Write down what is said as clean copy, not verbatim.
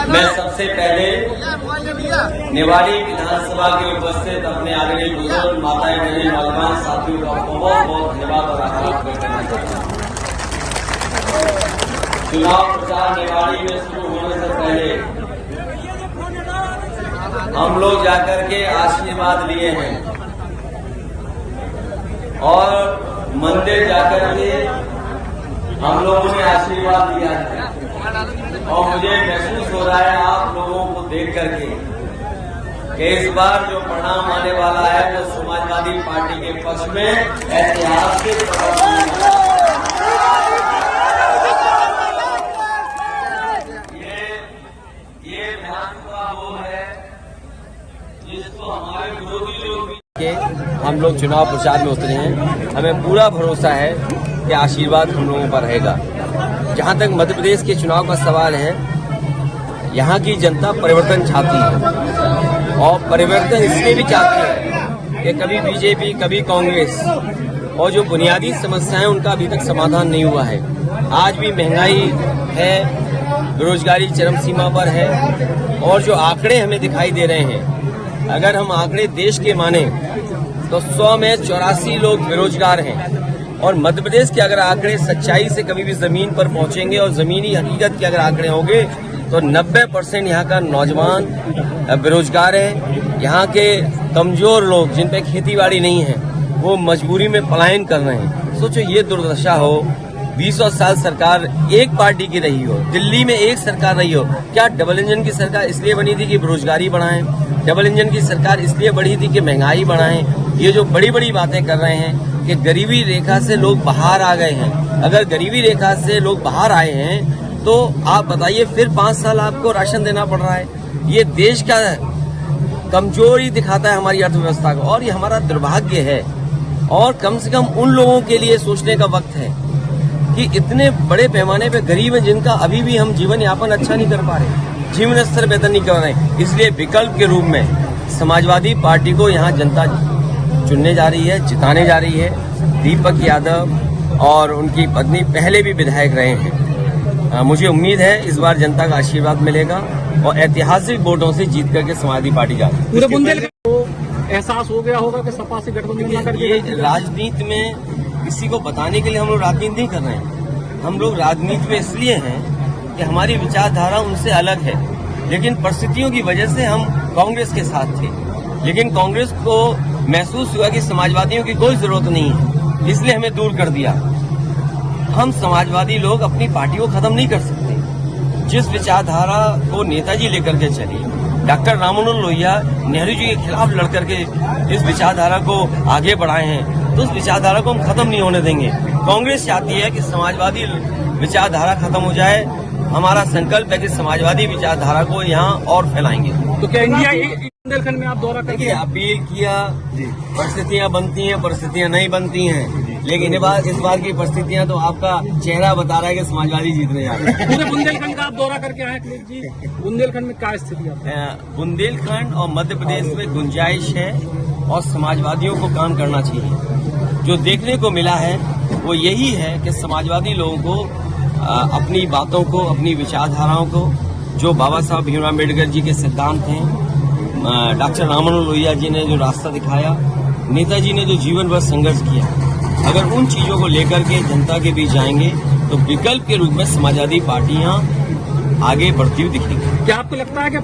मैं सबसे पहले निवाड़ी विधानसभा के उपस्थित अपने आदरणीय बुजुर्ग माताएं बहनें नौजवान साथियों का बहुत बहुत धन्यवाद और आभार व्यक्त करना चाहता हूँ। चुनाव प्रचार निवाड़ी में शुरू होने से पहले हम लोग जाकर के आशीर्वाद लिए हैं और मंदिर जाकर के हम लोगों ने आशीर्वाद लिया है और मुझे महसूस हो रहा है आप लोगों को देख करके कि इस बार जो परिणाम आने वाला है वो समाजवादी पार्टी के पक्ष में ऐतिहासिक ये विधानसभा वो है जिसको हमारे विरोधी लोग हम लोग चुनाव प्रचार में उतरे हैं। हमें पूरा भरोसा है कि आशीर्वाद हम लोगों पर रहेगा। जहां तक मध्य प्रदेश के चुनाव का सवाल है, यहां की जनता परिवर्तन चाहती है और परिवर्तन इसलिए भी चाहती है कि कभी बीजेपी कभी कांग्रेस और जो बुनियादी समस्याएं उनका अभी तक समाधान नहीं हुआ है। आज भी महंगाई है, बेरोजगारी चरम सीमा पर है और जो आंकड़े हमें दिखाई दे रहे हैं, अगर हम आंकड़े देश के माने तो 100 में 84 लोग बेरोजगार हैं और मध्य प्रदेश के अगर आंकड़े सच्चाई से कभी भी जमीन पर पहुंचेंगे और जमीनी हकीकत के अगर आंकड़े होंगे तो 90% यहाँ का नौजवान बेरोजगार है। यहाँ के कमजोर लोग जिन पे खेती बाड़ी नहीं है वो मजबूरी में पलायन कर रहे हैं। सोचो ये दुर्दशा हो, 20 साल सरकार एक पार्टी की रही हो, दिल्ली में एक सरकार रही हो। क्या डबल इंजन की सरकार इसलिए बनी थी कि बेरोजगारी बढ़ाएं? डबल इंजन की सरकार इसलिए बढ़ी थी कि महंगाई बढ़ाएं? ये जो बड़ी बड़ी बातें कर रहे हैं कि गरीबी रेखा से लोग बाहर आ गए हैं, अगर गरीबी रेखा से लोग बाहर आए हैं तो आप बताइए फिर 5 साल आपको राशन देना पड़ रहा है। ये देश का कमजोरी दिखाता है हमारी अर्थव्यवस्था को और ये हमारा दुर्भाग्य है। और कम से कम उन लोगों के लिए सोचने का वक्त है कि इतने बड़े पैमाने पे गरीब हैं जिनका अभी भी हम जीवन यापन अच्छा नहीं कर पा रहे, जीवन स्तर बेहतर नहीं कर रहे। इसलिए विकल्प के रूप में समाजवादी पार्टी को यहाँ जनता चुनने जा रही है, जिताने जा रही है। दीपक यादव और उनकी पत्नी पहले भी विधायक रहे हैं। मुझे उम्मीद है इस बार जनता का आशीर्वाद मिलेगा और ऐतिहासिक वोटों से जीत करके समाजवादी पार्टी जाएगी। पूरे बुंदेलखंड को एहसास हो गया होगा कि सपा से गठबंधन करके राजनीति में किसी को बताने के लिए हम लोग राजनीति नहीं कर रहे हैं। हम लोग राजनीति में इसलिए हैं कि हमारी विचारधारा उनसे अलग है, लेकिन परिस्थितियों की वजह से हम कांग्रेस के साथ थे। लेकिन कांग्रेस को महसूस हुआ कि समाजवादियों की कोई जरूरत नहीं है, इसलिए हमें दूर कर दिया। हम समाजवादी लोग अपनी पार्टी को खत्म नहीं कर सकते। जिस विचारधारा को नेताजी लेकर के चले, डॉक्टर राम मनोहर लोहिया नेहरू जी के खिलाफ लड़कर के इस विचारधारा को आगे बढ़ाए हैं, तो उस विचारधारा को हम खत्म नहीं होने देंगे। कांग्रेस चाहती है कि समाजवादी विचारधारा खत्म हो जाए। हमारा संकल्प है कि समाजवादी विचारधारा को यहाँ और फैलाएंगे। तो क्या इंडिया बुंदेलखंड में आप दौरा करके अपील किया, परिस्थितियां बनती हैं, परिस्थितियां नहीं बनती हैं, लेकिन इस बार की परिस्थितियां तो आपका चेहरा बता रहा है कि समाजवादी जीतने जा रहे हैं। पूरे बुंदेलखंड का आप दौरा करके आए जी, बुंदेलखंड में क्या स्थिति है? बुंदेलखंड और मध्य प्रदेश में गुंजाइश है और समाजवादियों को काम करना चाहिए। जो देखने को मिला है वो यही है कि समाजवादी लोगों को अपनी बातों को, अपनी विचारधाराओं को, जो बाबा साहब भीमराव अम्बेडकर जी के सिद्धांत हैं, डॉक्टर राम मनोहर लोहिया जी ने जो रास्ता दिखाया, नेताजी ने जो जीवन भर संघर्ष किया, अगर उन चीजों को लेकर के जनता के बीच जाएंगे तो विकल्प के रूप में समाजवादी पार्टियां आगे बढ़ती हुई दिखेंगी। क्या आपको लगता है कि